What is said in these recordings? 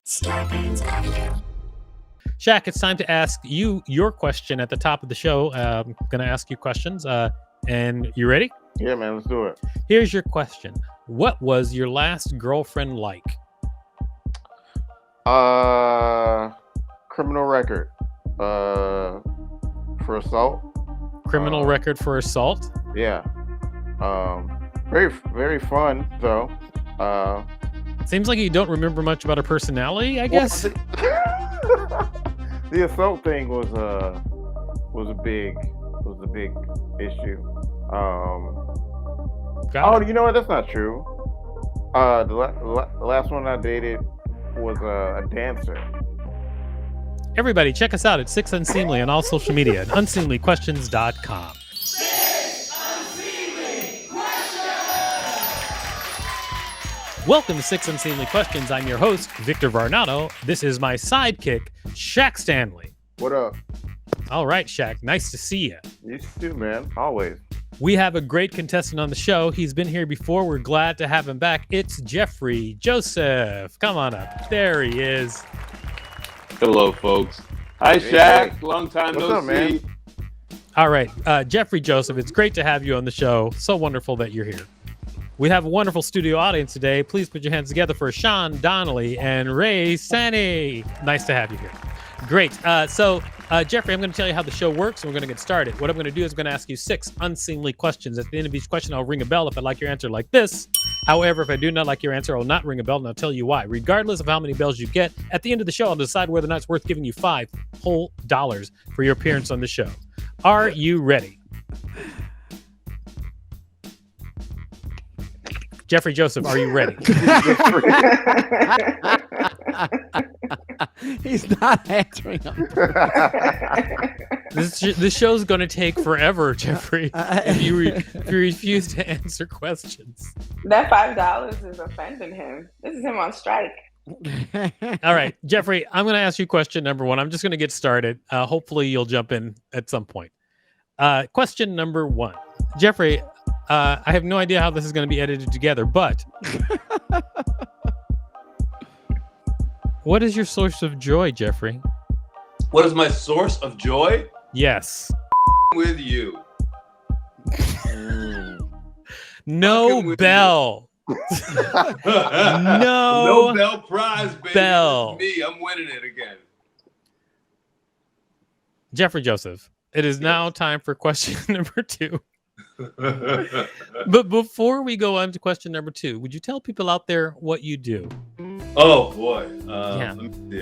Shak, it's time to ask you your question at the top of the show. I'm going to ask you questions. And you ready? Yeah, man, let's do it. Here's your question. What was your last girlfriend like? Criminal record. For assault. Criminal record for assault? Yeah. Very, very fun, though. Seems like you don't remember much about her personality, I guess. The assault thing was a big issue. You know what? That's not true. The last one I dated was a dancer. Everybody, check us out at 6 Unseemly on all social media at unseemlyquestions.com. Welcome to 6 Unseemly Questions. I'm your host, Victor Varnado. This is my sidekick, Shak Standley. What up? All right, Shak. Nice to see you. You too, man. Always. We have a great contestant on the show. He's been here before. We're glad to have him back. It's Jeffrey Joseph. Come on up. There he is. Hello, folks. Hi, Shak. Long time no see. Man? All right. Jeffrey Joseph, it's great to have you on the show. So wonderful that you're here. We have a wonderful studio audience today. Please put your hands together for Sean Donnelly and Ray Sani. Nice to have you here. Great. So, Jeffrey, I'm going to tell you how the show works, and we're going to get started. What I'm going to do is I'm going to ask you 6 unseemly questions. At the end of each question, I'll ring a bell if I like your answer like this. However, if I do not like your answer, I will not ring a bell, and I'll tell you why. Regardless of how many bells you get, at the end of the show, I'll decide whether or not it's worth giving you $5 whole for your appearance on the show. Are you ready? Jeffrey Joseph, are you ready? He's not answering them. This show's going to take forever, Jeffrey, if you refuse to answer questions. That $5 is offending him. This is him on strike. All right, Jeffrey, I'm going to ask you question number 1. I'm just going to get started. Hopefully, you'll jump in at some point. Question number 1. Jeffrey, I have no idea how this is going to be edited together, but what is your source of joy, Jeffrey? What is my source of joy? Yes. With you. No bell. No Nobel Prize, baby. Bell. Me, I'm winning it again. Jeffrey Joseph, it is now time for question number 2. But before we go on to question number 2, would you tell people out there what you do? Oh boy, Yeah.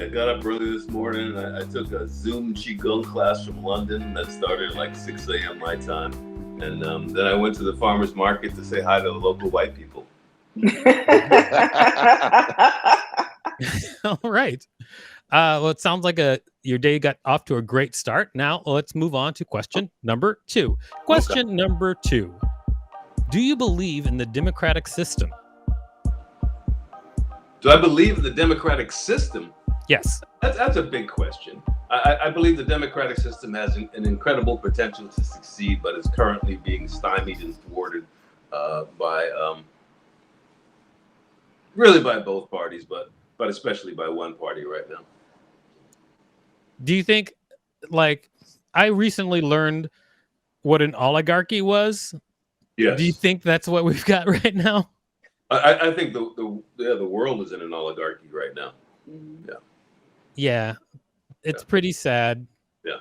I got up early this morning. I took a Zoom Qigong class from London that started at like 6 a.m. my time, and then I went to the farmer's market to say hi to the local white people. All right. Well, it sounds like your day got off to a great start. Now let's move on to question number 2. Question number 2. Do you believe in the democratic system? Do I believe in the democratic system? Yes. That's a big question. I believe the democratic system has an incredible potential to succeed, but is currently being stymied and thwarted really by both parties, but especially by one party right now. Do you think, I recently learned what an oligarchy was? Yes. Do you think that's what we've got right now? I think the world is in an oligarchy right now. Yeah. Yeah. It's pretty sad. Yeah.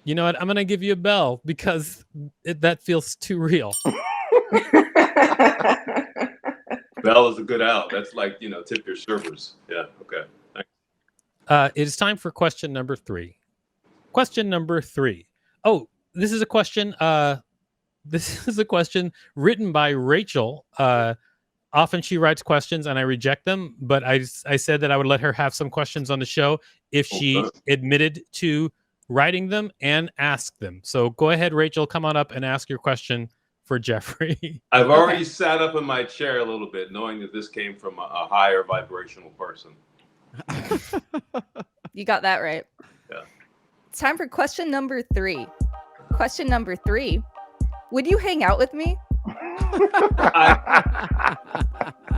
You know what? I'm going to give you a bell because that feels too real. Bell is a good out. That's like, tip your servers. Yeah. Okay. Thanks. It is time for question number 3. Question number 3. Oh, this is a question. This is a question written by Rachel. Often she writes questions and I reject them, but I said that I would let her have some questions on the show if she admitted to writing them and ask them. So go ahead, Rachel, come on up and ask your question for Jeffrey. I've already sat up in my chair a little bit, knowing that this came from a higher vibrational person. You got that right. Yeah. It's time for question number 3. Question number 3. Would you hang out with me?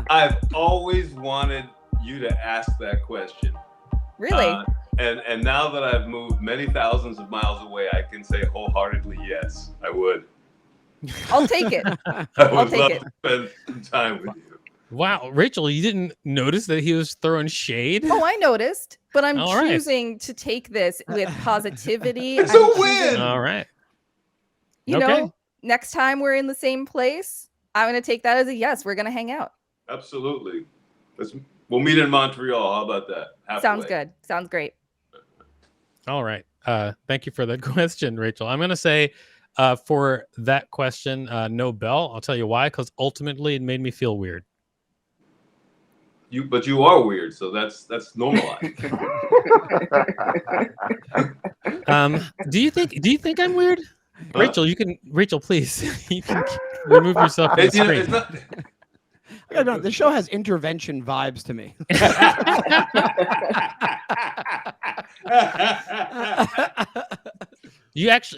I've always wanted you to ask that question. Really? And now that I've moved many thousands of miles away, I can say wholeheartedly, yes, I would. I'll take it. I I'll would take love it. to spend some time with you. Wow, Rachel, you didn't notice that he was throwing shade? Oh, I noticed, but I'm All right. choosing to take this with positivity. It's I'm a choosing- win! All right. You Okay. know, next time we're in the same place, I'm going to take that as a yes. We're going to hang out. Absolutely. We'll meet in Montreal. How about that? Halfway. Sounds good. Sounds great. All right. Thank you for that question, Rachel. I'm going to say for that question, no bell. I'll tell you why, because ultimately it made me feel weird. But you are weird, so that's normalized. Do you think I'm weird? Huh? Rachel, please. You can remove yourself from the You know, screen. it's not, I don't know. The show has intervention vibes to me.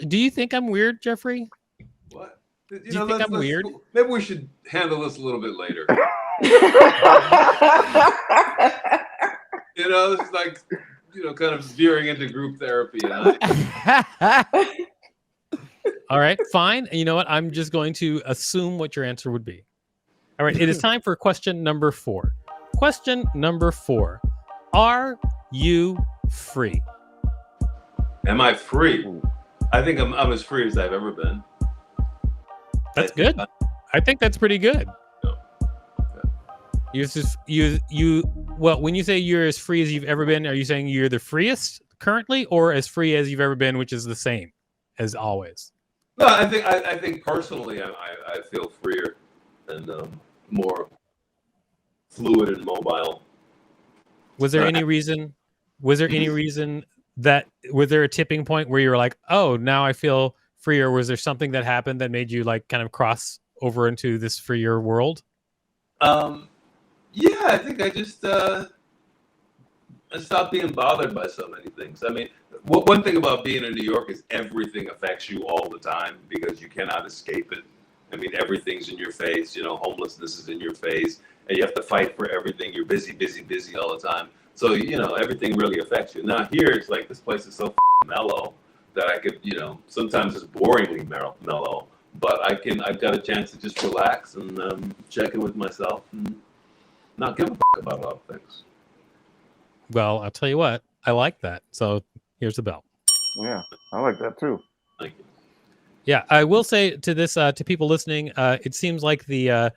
Do you think I'm weird, Jeffrey? what? Do you think I'm weird? Maybe we should handle this a little bit later. This is like, kind of veering into group therapy. All right, fine. And you know what? I'm just going to assume what your answer would be. All right, it is time for question number 4. Question number 4. Are you free? Am I free? I think I'm as free as I've ever been. That's good. I think that's pretty good. No. Well, when you say you're as free as you've ever been, are you saying you're the freest currently, or as free as you've ever been, which is the same as always? No, I think personally, I feel freer and more fluid and mobile. Was there any reason that was there a tipping point where you were like, oh, now I feel free, or was there something that happened that made you like kind of cross over into this freer world? Yeah, I think I just I stopped being bothered by so many things. I mean, one thing about being in New York is everything affects you all the time because you cannot escape it. I mean, everything's in your face. Homelessness is in your face, and you have to fight for everything. You're busy all the time. So, everything really affects you. Now here, it's like this place is so mellow that I could, sometimes it's boringly mellow, but I've got a chance to just relax and check in with myself and not give a about a lot of things. Well, I'll tell you what, I like that. So here's the bell. Yeah, I like that too. Thank you. Yeah, I will say to this to people listening, it seems like the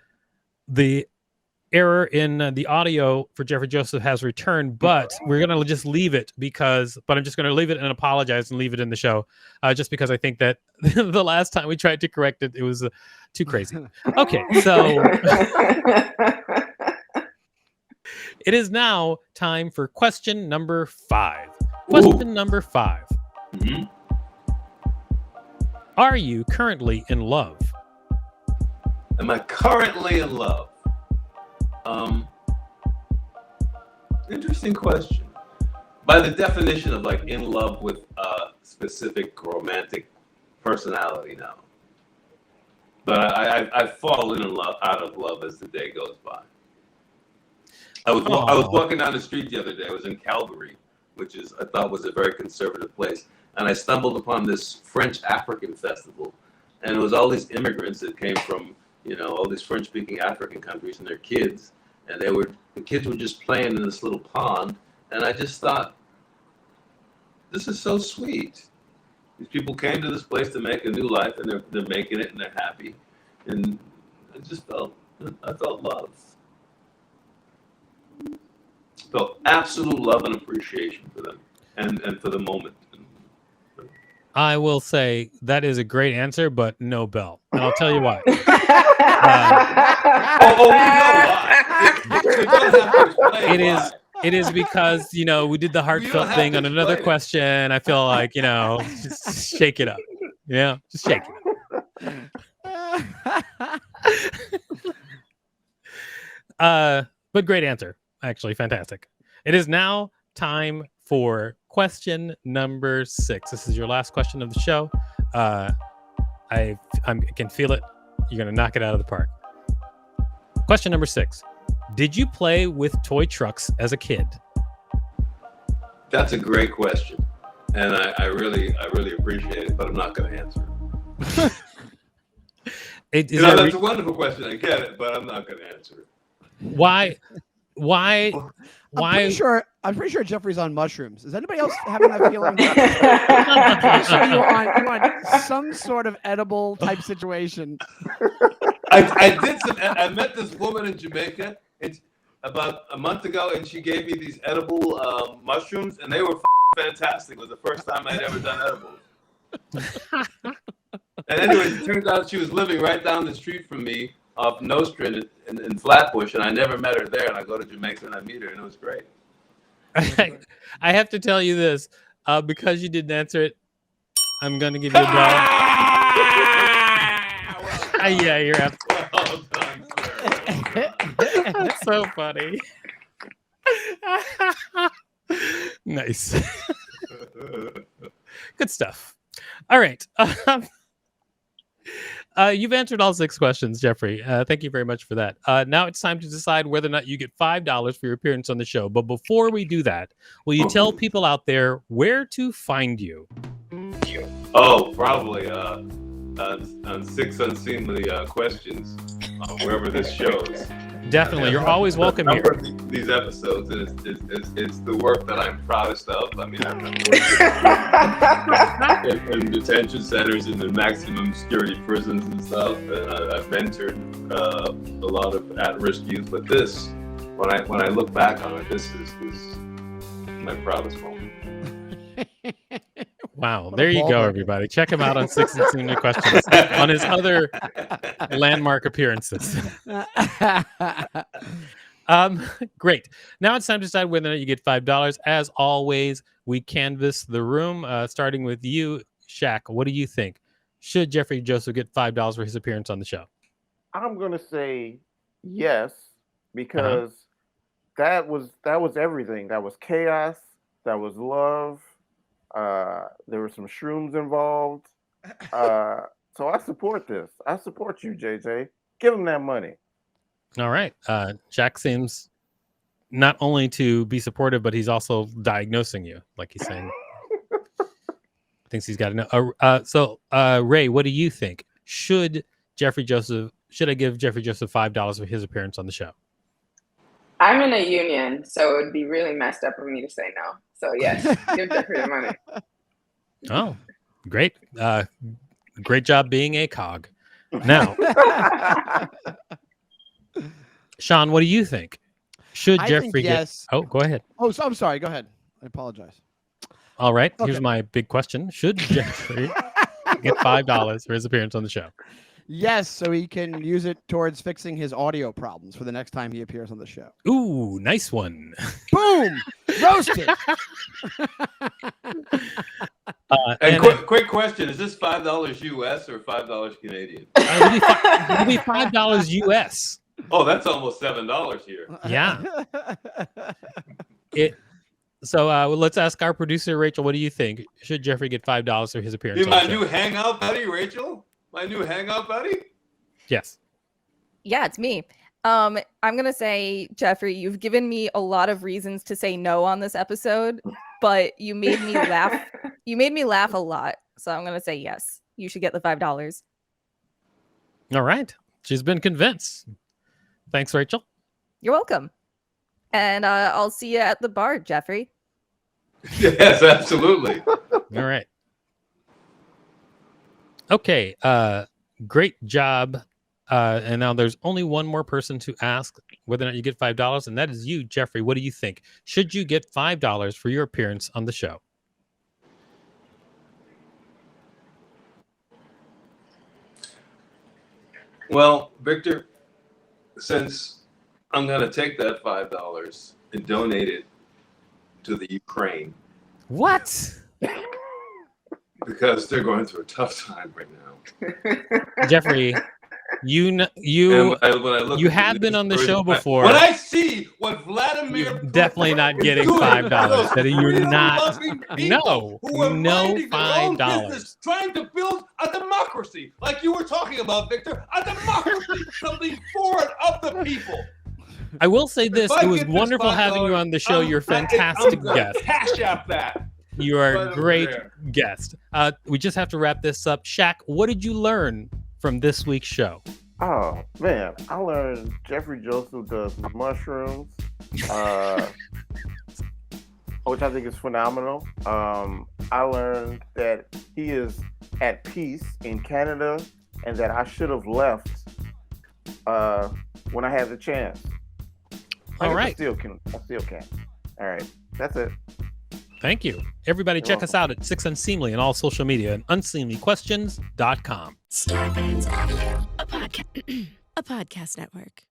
error in the audio for Jeffrey Joseph has returned, but we're gonna just leave it I'm just gonna leave it and apologize and leave it in the show, just because I think that the last time we tried to correct it, it was too crazy. Okay, so it is now time for question number 5. Question number 5. Mm-hmm. Are you currently in love? Am I currently in love? Interesting question. By the definition of like in love with a specific romantic personality now. But I've fallen in love out of love as the day goes by. I was walking down the street the other day. I was in Calgary, which I thought was a very conservative place. And I stumbled upon this French African festival. And it was all these immigrants that came from, all these French-speaking African countries and their kids. And the kids were just playing in this little pond. And I just thought, this is so sweet. These people came to this place to make a new life, and they're making it, and they're happy. And I felt love. Felt absolute love and appreciation for them and for the moment. I will say that is a great answer, but no bell. And I'll tell you why. We know why. It is because, we did the heartfelt thing on another question. I feel like, just shake it up. Yeah, just shake it up. But great answer. Actually, fantastic. It is now time for question number 6. This is your last question of the show. I can feel it. You're going to knock it out of the park. Question number 6. Did you play with toy trucks as a kid? That's a great question, and I really appreciate it, but I'm not going to answer it. That's a wonderful question. I get it, but I'm not going to answer it. Why? I'm pretty sure Jeffrey's on mushrooms. Is anybody else having that feeling? I'm pretty sure you want some sort of edible type situation. I met this woman in Jamaica about a month ago, and she gave me these edible mushrooms, and they were fantastic. It was the first time I'd ever done edibles. And anyway, it turns out she was living right down the street from me off Nostrand in Flatbush, and I never met her there. And I go to Jamaica and I meet her, and it was great. I have to tell you this, because you didn't answer it, I'm going to give you $1. Yeah, you're absolutely. Well done, sir. That's so funny. Nice. Good stuff. All right. You've answered all 6 questions, Jeffrey. Thank you very much for that. Now it's time to decide whether or not you get $5 for your appearance on the show. But before we do that, will you tell people out there where to find you? Oh, probably on 6 Unseemly questions, wherever this shows. Definitely. You're always welcome here. These episodes, and it's the work that I'm proudest of. I mean, I've worked in detention centers and in maximum security prisons and stuff, and I've mentored a lot of at-risk youth. But this, when I look back on it, this is my proudest moment. Wow. There you go, everybody. Check him out on 6 Unseemly questions on his other landmark appearances. Great. Now it's time to decide whether or not you get $5. As always, we canvass the room, starting with you, Shak. What do you think? Should Jeffrey Joseph get $5 for his appearance on the show? I'm gonna say yes, because that was everything. That was chaos. That was love. There were some shrooms involved. So I support this. I support you, JJ. Give him that money. All right. Shak seems not only to be supportive, but he's also diagnosing you, like he's saying. Thinks he's got to know. So, Ray, what do you think? Should I give Jeffrey Joseph $5 for his appearance on the show? I'm in a union, so it would be really messed up for me to say no. So yes, give Jeffrey the money. Oh, great. Great job being a cog. Now, Sean, what do you think? Should Jeffrey yes. Oh, go ahead. Oh, so I'm sorry. Go ahead. I apologize. All right. Okay. Here's my big question. Should Jeffrey get $5 for his appearance on the show? Yes, so he can use it towards fixing his audio problems for the next time he appears on the show. Ooh, nice one. Boom! Roasted. And quick question: is this $5 US or $5 Canadian? It'll be $5 US. Oh, that's almost $7 here. Yeah. So let's ask our producer Rachel. What do you think? Should Jeffrey get $5 for his appearance? My new hangout buddy, Rachel. My new hangout buddy? Yes. Yeah, it's me. I'm going to say, Jeffrey, you've given me a lot of reasons to say no on this episode, but you made me laugh. You made me laugh a lot. So I'm going to say yes. You should get the $5. All right. She's been convinced. Thanks, Rachel. You're welcome. And I'll see you at the bar, Jeffrey. Yes, absolutely. All right. Okay, great job. And now there's only one more person to ask whether or not you get $5, and that is you, Jeffrey. What do you think? Should you get $5 for your appearance on the show? Well, Victor, since I'm going to take that $5 and donate it to the Ukraine. What? Because they're going through a tough time right now. Jeffrey, you have been on the show before. When I see what Vladimir definitely not getting $5. That you're not. No, $5. Trying to build a democracy, like you were talking about, Victor, a democracy, something for and of the people. I will say this: If I it was get this wonderful having you $5, on the show. You're a I'm fantastic gonna guest. Cash out that. You are Right a over great there. guest. We just have to wrap this up. Shaq, what did you learn from this week's show? Oh man, I learned Jeffrey Joseph does mushrooms, which I think is phenomenal. I learned that he is at peace in Canada, and that I should have left when I had the chance. All right. I still can. All right, that's it. Thank you. Everybody, You're check us out at 6 Unseemly and all social media and unseemlyquestions.com. Starburns Audio, a podcast network.